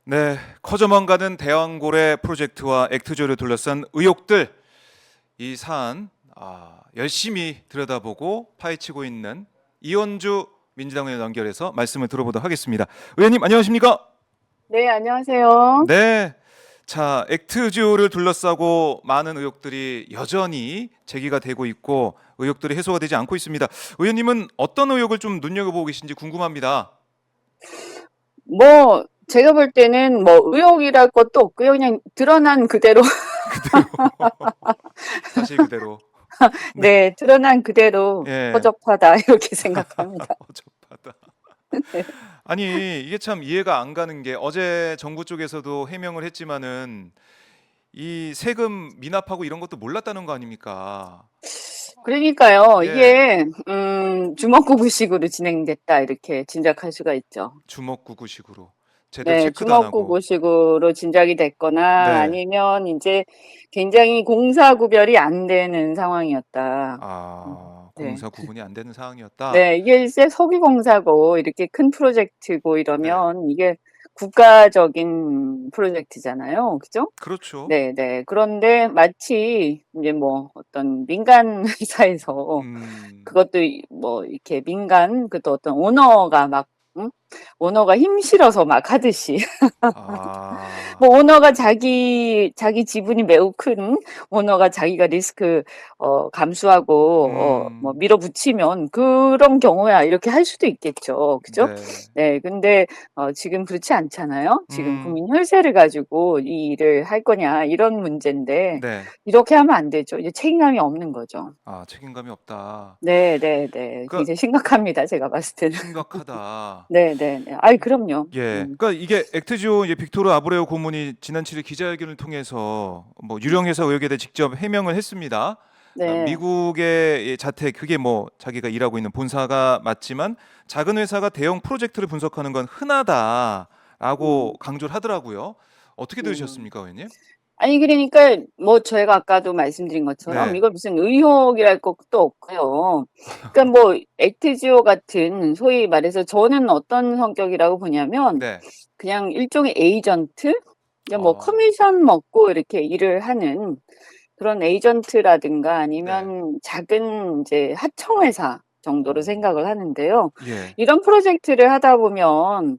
네, 커져만 가는 대왕고래 프로젝트와 액트조를 둘러싼 의혹들, 이 사안 열심히 들여다보고 파헤치고 있는 이원주 민주당 의원 연결해서 말씀을 들어보도록 하겠습니다. 의원님 안녕하십니까? 네, 안녕하세요. 네, 자 액트조를 둘러싸고 많은 의혹들이 여전히 제기가 되고 있고 의혹들이 해소가 되지 않고 있습니다. 의원님은 어떤 의혹을 좀 눈여겨보고 계신지 궁금합니다. 제가 볼 때는 의혹이랄 것도 없고요. 그냥 드러난 그대로, 그대로 사실 그대로. 네, 네, 드러난 그대로 예, 허접하다, 이렇게 생각합니다. 어접하다. 네. 아니 이게 참 이해가 안 가는 게 어제 정부 쪽에서도 해명을 했지만은 이 세금 미납하고 이런 것도 몰랐다는 거 아닙니까? 그러니까요, 예, 이게, 주먹구구식으로 진행됐다, 이렇게 짐작할 수가 있죠. 주먹구구식으로 제대로 네, 체크도 안 하고. 주먹구구식으로 진작이 됐거나 네, 아니면 이제 굉장히 공사 구별이 안 되는 상황이었다. 네. 공사 구분이 안 되는 상황이었다. 네, 이게 이제 석유공사고 이렇게 큰 프로젝트고 네, 이러면 이게 국가적인 프로젝트잖아요. 그죠? 그렇죠. 네, 네. 그런데 마치 이제 어떤 민간 회사에서 음, 그것도 이렇게 민간 그또 어떤 오너가 막 응? 오너가 힘 실어서 막 하듯이 오너가 자기 지분이 매우 큰 오너가 자기가 리스크 감수하고 음, 밀어붙이면 그런 경우야 이렇게 할 수도 있겠죠. 그죠? 네, 네. 근데 지금 그렇지 않잖아요. 지금 음, 국민 혈세를 가지고 이 일을 할 거냐 이런 문제인데 네, 이렇게 하면 안 되죠. 이제 책임감이 없는 거죠. 책임감이 없다. 네, 네, 네. 그러니까 굉장히 심각합니다. 제가 봤을 때는. 심각하다. 네, 네, 네. 아이, 그럼요. 예, 그러니까 이게 액트지오 이제 빅토르 아브레오 고문이 지난 7일 기자회견을 통해서 뭐 유령 회사 의혹에 대해 직접 해명을 했습니다. 그러니까 네. 미국의 이 자택 그게 뭐 자기가 일하고 있는 본사가 맞지만 작은 회사가 대형 프로젝트를 분석하는 건 흔하다라고 음, 강조를 하더라고요. 어떻게 음. 들으셨습니까, 의원님? 아니, 그러니까, 저희가 아까도 말씀드린 것처럼, 네, 이거 무슨 의혹이랄 것도 없고요. 그러니까 액트지오 같은, 소위 말해서 저는 어떤 성격이라고 보냐면, 네, 그냥 일종의 에이전트? 그러니까 어, 커미션 먹고 이렇게 일을 하는 그런 에이전트라든가 네, 아니면 작은 이제 하청회사 정도로 생각을 어, 하는데요. 예, 이런 프로젝트를 하다 보면,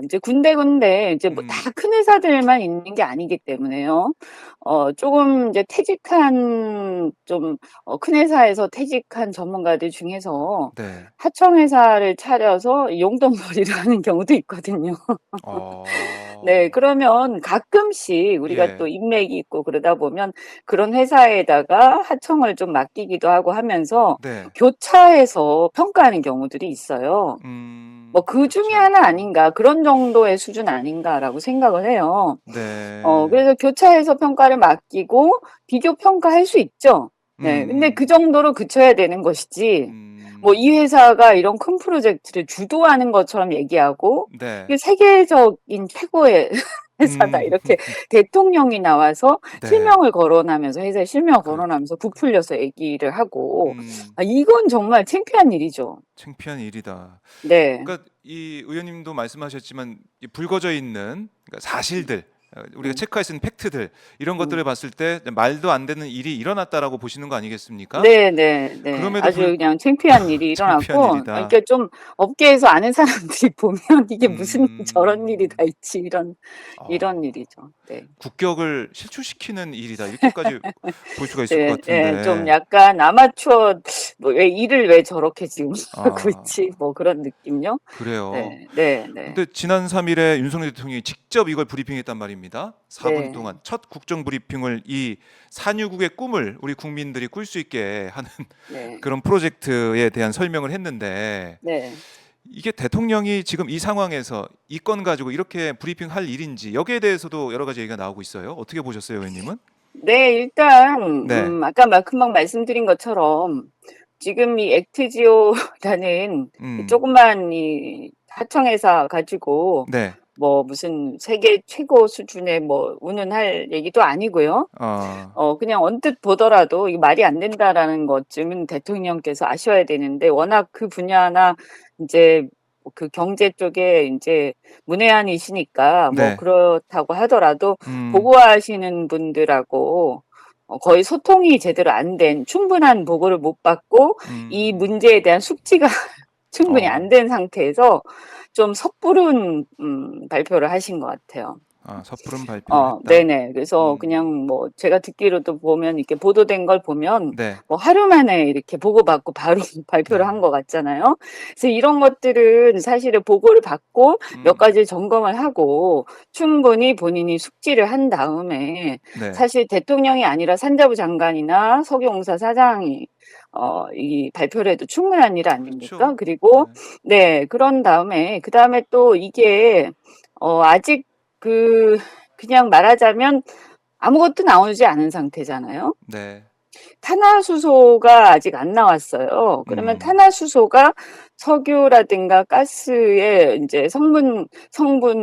이제 군데군데 이제 음, 다 큰 회사들만 있는 게 아니기 때문에요. 조금 이제 퇴직한 큰 회사에서 퇴직한 전문가들 중에서 네, 하청회사를 차려서 용돈벌이를 하는 경우도 있거든요. 네, 어, 그러면 가끔씩 우리가 또 예, 인맥이 있고 그러다 보면 그런 회사에다가 하청을 좀 맡기기도 하고 하면서 네, 교차해서 평가하는 경우들이 있어요. 그 중에 하나 교차해서, 아닌가, 그런 정도의 수준 아닌가라고 생각을 해요. 네. 그래서 교차해서 평가를 맡기고 비교 평가할 수 있죠. 음, 네, 근데 그 음, 정도로 그쳐야 되는 것이지. 이 음, 회사가 이런 큰 프로젝트를 주도하는 것처럼 얘기하고 네, 이게 세계적인 최고의 회사다 음, 이렇게 대통령이 나와서 네, 실명을 거론하면서 회사의 실명을 그렇죠. 거론하면서 부풀려서 얘기를 하고 음, 이건 정말 창피한 일이죠. 창피한 일이다. 네. 그러니까 이 의원님도 말씀하셨지만 이 불거져 있는 그러니까 사실들, 우리가 음, 체크할 수 있는 팩트들 이런 것들을 음. 봤을 때 말도 안 되는 일이 일어났다라고 보시는 거 아니겠습니까? 네, 네, 네. 그럼에도 아주 불 그냥 창피한 일이 창피한 일어났고, 일이다. 그러니까 좀 업계에서 아는 사람들이 보면 이게 무슨 저런 일이 음, 다 있지, 이런 어, 일이죠. 네. 국격을 실추시키는 일이다. 이렇게까지 볼 수가 있을 것 네, 네. 좀 같은데. 약간 아마추어, 일을 왜 저렇게 지금 하고 아, 있지? 그런 느낌요? 그래요. 네, 네, 네. 근데 지난 3일에 윤석열 대통령이 직접 이걸 브리핑했단 말입니다. 4분 네, 동안 첫 국정 브리핑을 이 산유국의 꿈을 우리 국민들이 꿀 수 있게 하는 네, 그런 프로젝트에 대한 설명을 했는데 네. 이게 대통령이 지금 이 상황에서 이 건 가지고 이렇게 브리핑할 일인지 여기에 대해서도 여러 가지 얘기가 나오고 있어요. 어떻게 보셨어요, 의원님은? 네, 일단, 네, 아까 금방 말씀드린 것처럼 지금 이 액트지오라는 이 음, 조그만 이 하청회사 가지고 네, 무슨 세계 최고 수준의 운운할 얘기도 아니고요. 어, 그냥 언뜻 보더라도 이게 말이 안 된다라는 것쯤은 대통령께서 아셔야 되는데 워낙 그 분야나 이제 그 경제 쪽에 이제 문외한이시니까 뭐 네. 그렇다고 하더라도 음. 보고하시는 분들하고 거의 소통이 제대로 안 된, 충분한 보고를 못 받고 이 문제에 대한 숙지가 충분히 안 된 상태에서 좀 섣부른 발표를 하신 것 같아요. 섣부른 발표를 했다. 네네. 그래서 그냥 뭐 제가 듣기로도 보면 이렇게 보도된 걸 보면 네. 뭐 하루 만에 이렇게 보고받고 바로 발표를 한 것 같잖아요. 그래서 이런 것들은 사실은 보고를 받고 몇 가지 점검을 하고 충분히 본인이 숙지를 한 다음에 네. 사실 대통령이 아니라 산자부 장관이나 석유공사 사장이 이 발표를 해도 충분한 일 아닙니까? 그렇죠. 그리고 네, 그런 다음에 그다음에 또 이게 아직 그냥 말하자면 아무것도 나오지 않은 상태잖아요. 네. 탄화수소가 아직 안 나왔어요. 그러면 탄화수소가 석유라든가 가스의 이제 성분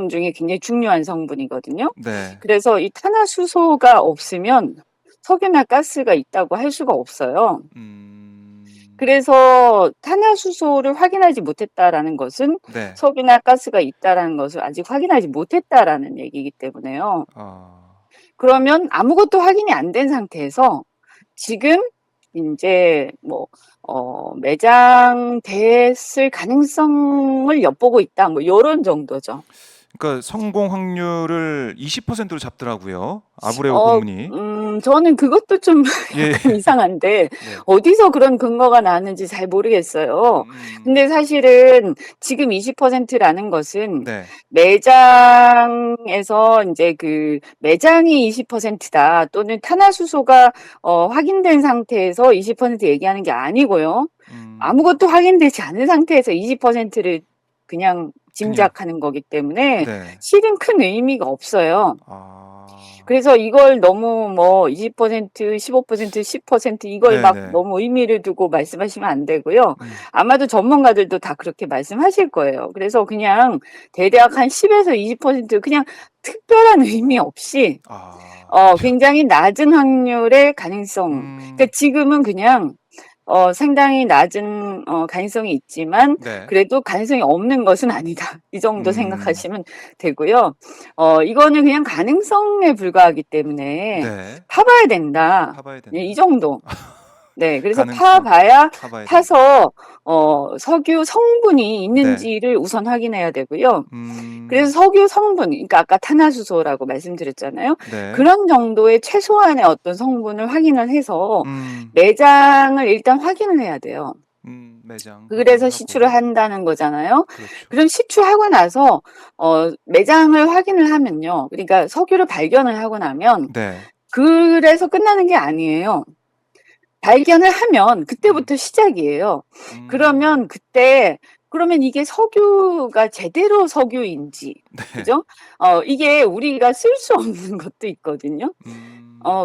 중에 굉장히 중요한 성분이거든요. 네. 그래서 이 탄화수소가 없으면 석유나 가스가 있다고 할 수가 없어요. 그래서 탄화수소를 확인하지 못했다라는 것은 네. 석유나 가스가 있다라는 것을 아직 확인하지 못했다라는 얘기이기 때문에요. 그러면 아무것도 확인이 안 된 상태에서 지금 이제 뭐 매장됐을 가능성을 엿보고 있다. 뭐 요런 정도죠. 그러니까 성공 확률을 20%로 잡더라고요. 아브레오 고문이. 저는 그것도 좀 예. 약간 이상한데 네. 어디서 그런 근거가 나왔는지 잘 모르겠어요. 근데 사실은 지금 20%라는 것은 네. 매장에서 이제 그 매장이 20%다 또는 탄화수소가 확인된 상태에서 20% 얘기하는 게 아니고요. 아무것도 확인되지 않은 상태에서 20%를 그냥 짐작하는 거기 때문에 네. 실은 큰 의미가 없어요. 그래서 이걸 너무 뭐 20%, 15%, 10% 이걸 막 네네. 너무 의미를 두고 말씀하시면 안 되고요. 아마도 전문가들도 다 그렇게 말씀하실 거예요. 그래서 그냥 대략 한 10에서 20% 그냥 특별한 의미 없이 굉장히 낮은 확률의 가능성. 그러니까 지금은 그냥 상당히 낮은 가능성이 있지만 네. 그래도 가능성이 없는 것은 아니다. 이 정도 생각하시면 되고요. 이거는 그냥 가능성에 불과하기 때문에 네. 파봐야 된다. 파봐야 된다. 네, 이 정도. 네, 그래서 가능성 파봐야 파봐야 파서 석유 성분이 있는지를 우선 확인해야 되고요. 그래서 석유 성분, 그러니까 아까 탄화수소라고 말씀드렸잖아요. 네. 그런 정도의 최소한의 어떤 성분을 확인을 해서 음. 매장을 일단 확인을 해야 돼요. 매장. 그래서 확인하고. 시추를 한다는 거잖아요. 그렇죠. 그럼 시추하고 나서 매장을 확인을 하면요. 그러니까 석유를 발견을 하고 나면 네. 그래서 끝나는 게 아니에요. 발견을 하면 그때부터 시작이에요. 그러면 그러면 이게 석유가 제대로 석유인지, 네. 그죠? 이게 우리가 쓸 수 없는 것도 있거든요.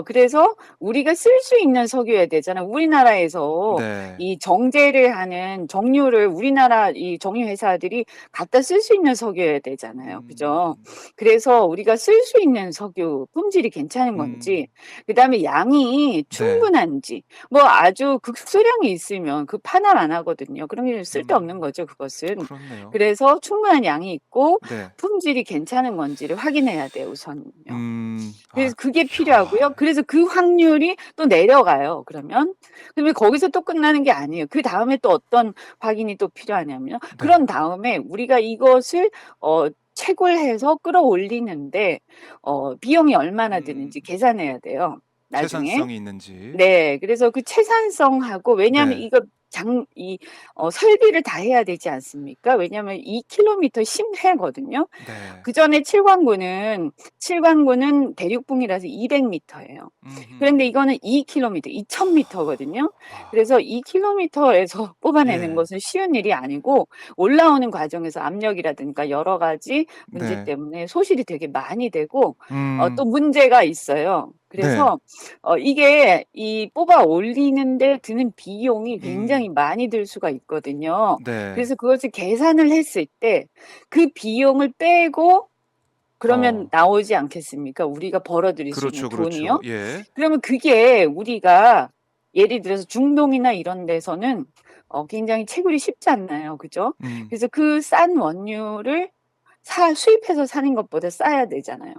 그래서 우리가 쓸 수 있는 석유여야 되잖아요. 우리나라에서 네. 이 정제를 하는 정유를 우리나라 이 정유 회사들이 갖다 쓸 수 있는 석유여야 되잖아요. 그죠? 그래서 우리가 쓸 수 있는 석유 품질이 괜찮은 건지, 그다음에 양이 충분한지, 뭐 아주 극소량이 있으면 그 판단 안 하거든요. 그런 게 쓸데없는 거죠, 그것은. 그렇네요. 그래서 충분한 양이 있고 네. 품질이 괜찮은 건지를 확인해야 돼요, 우선요. 그래서 아, 그게 필요하고요. 그래서 그 확률이 또 내려가요, 그러면. 그러면 거기서 또 끝나는 게 아니에요. 그 다음에 또 어떤 확인이 또 필요하냐면요. 그런 다음에 우리가 이것을 채굴해서 끌어올리는데 비용이 얼마나 드는지 계산해야 돼요, 나중에. 채산성이 있는지. 네. 그래서 그 채산성하고 왜냐하면 네. 이거 설비를 다 해야 되지 않습니까? 왜냐하면 2km 심해거든요. 네. 그전에 칠광구는 대륙붕이라서 200m예요. 그런데 이거는 2km, 2000m거든요. 그래서 2km에서 뽑아내는 예. 것은 쉬운 일이 아니고 올라오는 과정에서 압력이라든가 여러 가지 문제 네. 때문에 소실이 되게 많이 되고 또 음. 문제가 있어요. 그래서 이게 이 뽑아 올리는데 드는 비용이 굉장히 많이 들 수가 있거든요. 네. 그래서 그것을 계산을 했을 때 그 비용을 빼고 그러면 나오지 않겠습니까? 우리가 벌어들일 수 있는 그렇죠, 돈이요. 그렇죠. 예. 그러면 그게 우리가 예를 들어서 중동이나 이런 데서는 굉장히 채굴이 쉽지 않나요? 그죠? 음. 그래서 그 싼 원유를 수입해서 사는 것보다 싸야 되잖아요.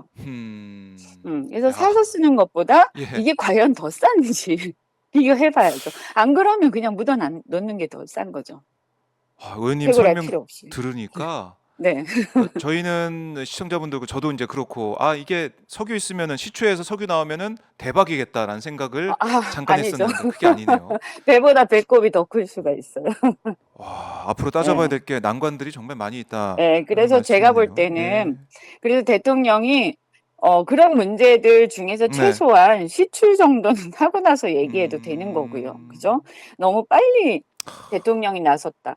그래서 야. 사서 쓰는 것보다 예. 이게 과연 더 싼지 비교해 봐야죠. 안 그러면 그냥 놓는 게 더 싼 거죠. 의원님 채굴할 설명 필요 없이. 들으니까 네. 저희는 시청자분들고 저도 이제 그렇고 이게 석유 있으면은 시초에서 석유 나오면은 대박이겠다라는 생각을 잠깐 아니죠. 했었는데 그게 아니네요. 배보다 배꼽이 더 클 수가 있어요. 와, 앞으로 따져봐야 예. 될 게 난관들이 정말 많이 있다라는 예. 그래서 제가 볼 말씀이네요. 예. 때는 그래서 대통령이 그런 문제들 중에서 네. 최소한 시출 정도는 하고 나서 얘기해도 되는 거고요. 음. 그죠? 너무 빨리 대통령이 나섰다.